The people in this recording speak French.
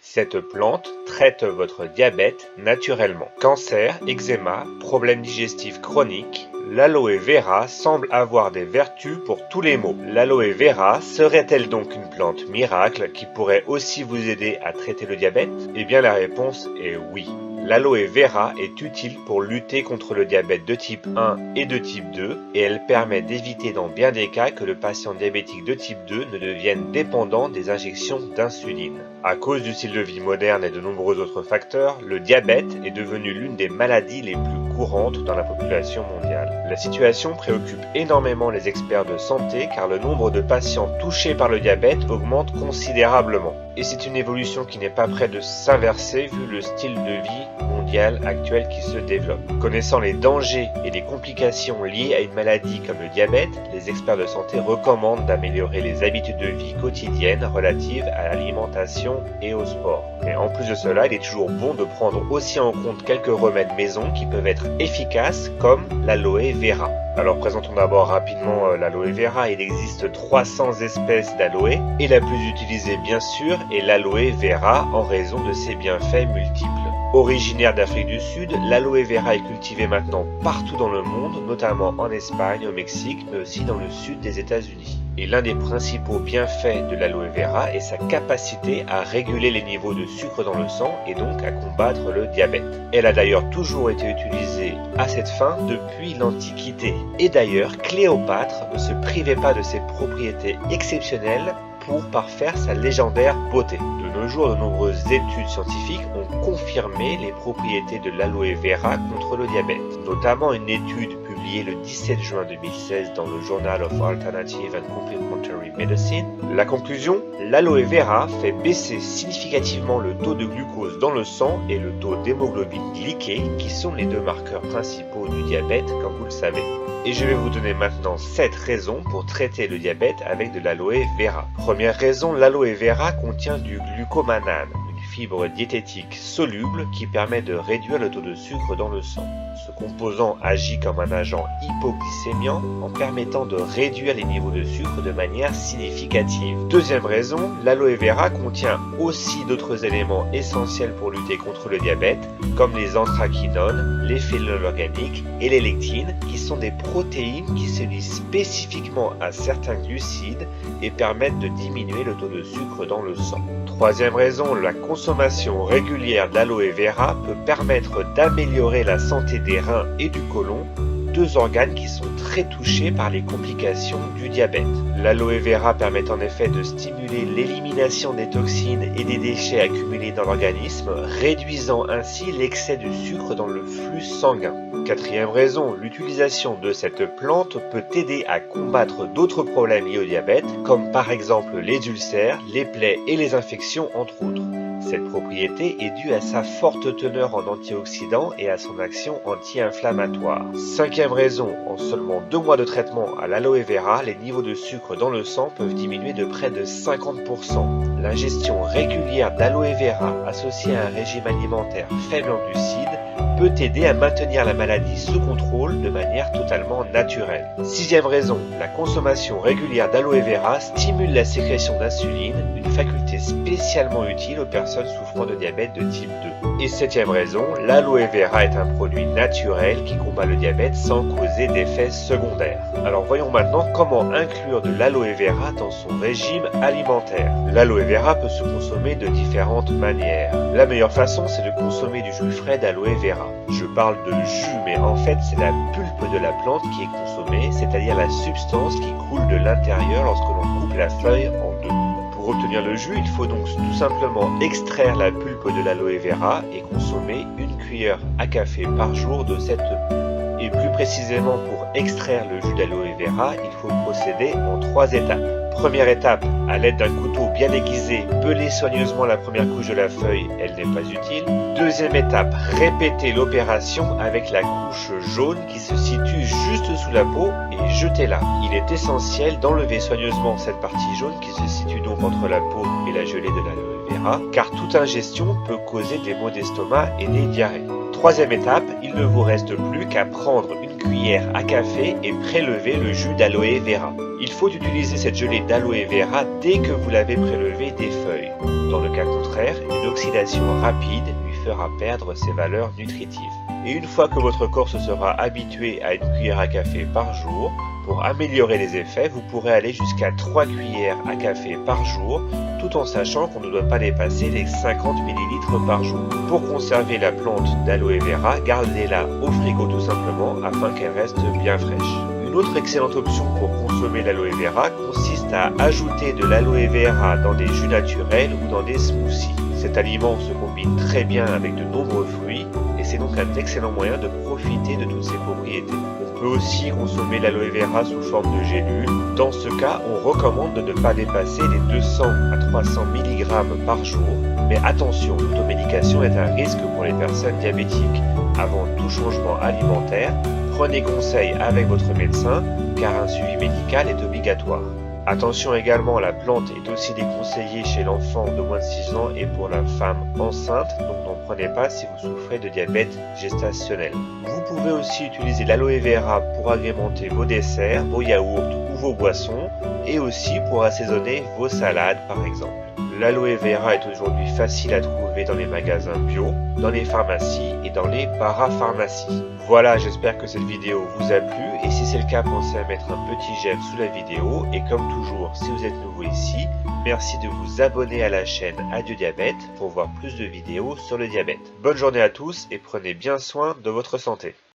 Cette plante traite votre diabète naturellement. Cancer, eczéma, problèmes digestifs chroniques, l'aloe vera semble avoir des vertus pour tous les maux. L'aloe vera serait-elle donc une plante miracle qui pourrait aussi vous aider à traiter le diabète? Eh bien la réponse est oui. L'aloe vera est utile pour lutter contre le diabète de type 1 et de type 2 et elle permet d'éviter dans bien des cas que le patient diabétique de type 2 ne devienne dépendant des injections d'insuline. À cause du style de vie moderne et de nombreux autres facteurs, le diabète est devenu l'une des maladies les plus courantes dans la population mondiale. La situation préoccupe énormément les experts de santé car le nombre de patients touchés par le diabète augmente considérablement. Et c'est une évolution qui n'est pas près de s'inverser vu le style de vie mondial actuel qui se développe. Connaissant les dangers et les complications liées à une maladie comme le diabète, les experts de santé recommandent d'améliorer les habitudes de vie quotidiennes relatives à l'alimentation et au sport. Mais en plus de cela, il est toujours bon de prendre aussi en compte quelques remèdes maison qui peuvent être efficaces comme l'aloe vera. Alors présentons d'abord rapidement l'aloe vera. Il existe 300 espèces d'aloe et la plus utilisée bien sûr est l'aloe vera en raison de ses bienfaits multiples. Originaire d'Afrique du Sud, l'aloe vera est cultivée maintenant partout dans le monde, notamment en Espagne, au Mexique, mais aussi dans le sud des États-Unis. Et l'un des principaux bienfaits de l'aloe vera est sa capacité à réguler les niveaux de sucre dans le sang et donc à combattre le diabète. Elle a d'ailleurs toujours été utilisée à cette fin depuis l'Antiquité. Et d'ailleurs, Cléopâtre ne se privait pas de ses propriétés exceptionnelles pour parfaire sa légendaire beauté. De nos jours, de nombreuses études scientifiques ont confirmé les propriétés de l'aloe vera contre le diabète, notamment une étude publiée le 17 juin 2016 dans le Journal of Alternative and Complementary Medicine. La conclusion, l'aloe vera fait baisser significativement le taux de glucose dans le sang et le taux d'hémoglobine glyquée, qui sont les deux marqueurs principaux du diabète, comme vous le savez. Et je vais vous donner maintenant 7 raisons pour traiter le diabète avec de l'aloe vera. Première raison, l'aloe vera contient du glucomanane, une fibre diététique soluble qui permet de réduire le taux de sucre dans le sang. Ce composant agit comme un agent hypoglycémiant en permettant de réduire les niveaux de sucre de manière significative. Deuxième raison, l'aloe vera contient aussi d'autres éléments essentiels pour lutter contre le diabète, comme les anthraquinones, les phénols organiques et les lectines, qui sont des protéines qui se lient spécifiquement à certains glucides et permettent de diminuer le taux de sucre dans le sang. Troisième raison, la consommation régulière d'aloe vera peut permettre d'améliorer la santé des reins et du côlon, deux organes qui sont très touchés par les complications du diabète. L'aloe vera permet en effet de stimuler l'élimination des toxines et des déchets accumulés dans l'organisme, réduisant ainsi l'excès de sucre dans le flux sanguin. Quatrième raison, l'utilisation de cette plante peut aider à combattre d'autres problèmes liés au diabète, comme par exemple les ulcères, les plaies et les infections entre autres. Cette propriété est due à sa forte teneur en antioxydants et à son action anti-inflammatoire. Cinquième raison, en seulement 2 mois de traitement à l'aloe vera, les niveaux de sucre dans le sang peuvent diminuer de près de 50%. L'ingestion régulière d'aloe vera associée à un régime alimentaire faible en glucides peut aider à maintenir la maladie sous contrôle de manière totalement naturelle. Sixième raison, la consommation régulière d'aloe vera stimule la sécrétion d'insuline, une faculté spécialement utile aux personnes souffrant de diabète de type 2. Et septième raison, l'aloe vera est un produit naturel qui combat le diabète sans causer d'effets secondaires. Alors voyons maintenant comment inclure de l'aloe vera dans son régime alimentaire. L'aloe vera peut se consommer de différentes manières. La meilleure façon, c'est de consommer du jus frais d'aloe vera. Je parle de jus, mais en fait c'est la pulpe de la plante qui est consommée, c'est-à-dire la substance qui coule de l'intérieur lorsque l'on coupe la feuille en deux. Pour obtenir le jus, il faut donc tout simplement extraire la pulpe de l'aloe vera et consommer 1 cuillère à café par jour de cette pulpe. Et plus précisément, pour extraire le jus d'aloe vera, il faut procéder en 3 étapes. Première étape, à l'aide d'un couteau bien aiguisé, peler soigneusement la première couche de la feuille, elle n'est pas utile. Deuxième étape, répéter l'opération avec la couche jaune qui se situe juste sous la peau et jetez-la. Il est essentiel d'enlever soigneusement cette partie jaune qui se situe donc entre la peau et la gelée de l'aloe vera, car toute ingestion peut causer des maux d'estomac et des diarrhées. Troisième étape, il ne vous reste plus qu'à prendre 1 cuillère à café et prélever le jus d'aloe vera. Il faut utiliser cette gelée d'aloe vera dès que vous l'avez prélevée des feuilles. Dans le cas contraire, une oxydation rapide lui fera perdre ses valeurs nutritives. Et une fois que votre corps se sera habitué à une cuillère à café par jour, pour améliorer les effets, vous pourrez aller jusqu'à 3 cuillères à café par jour, tout en sachant qu'on ne doit pas dépasser les 50 ml par jour. Pour conserver la plante d'aloe vera, gardez-la au frigo tout simplement afin qu'elle reste bien fraîche. Une autre excellente option pour consommer l'aloe vera consiste à ajouter de l'aloe vera dans des jus naturels ou dans des smoothies. Cet aliment se combine très bien avec de nombreux fruits et c'est donc un excellent moyen de profiter de toutes ses propriétés. On peut aussi consommer l'aloe vera sous forme de gélule. Dans ce cas, on recommande de ne pas dépasser les 200 à 300 mg par jour. Mais attention, l'automédication est un risque pour les personnes diabétiques. Avant tout changement alimentaire, prenez conseil avec votre médecin car un suivi médical est obligatoire. Attention également, la plante est aussi déconseillée chez l'enfant de moins de 6 ans et pour la femme enceinte, donc n'en prenez pas si vous souffrez de diabète gestationnel. Vous pouvez aussi utiliser l'aloe vera pour agrémenter vos desserts, vos yaourts ou vos boissons et aussi pour assaisonner vos salades par exemple. L'aloe vera est aujourd'hui facile à trouver dans les magasins bio, dans les pharmacies et dans les parapharmacies. Voilà, j'espère que cette vidéo vous a plu et si c'est le cas, pensez à mettre un petit j'aime sous la vidéo et comme toujours, si vous êtes nouveau ici, merci de vous abonner à la chaîne Adieu Diabète pour voir plus de vidéos sur le diabète. Bonne journée à tous et prenez bien soin de votre santé.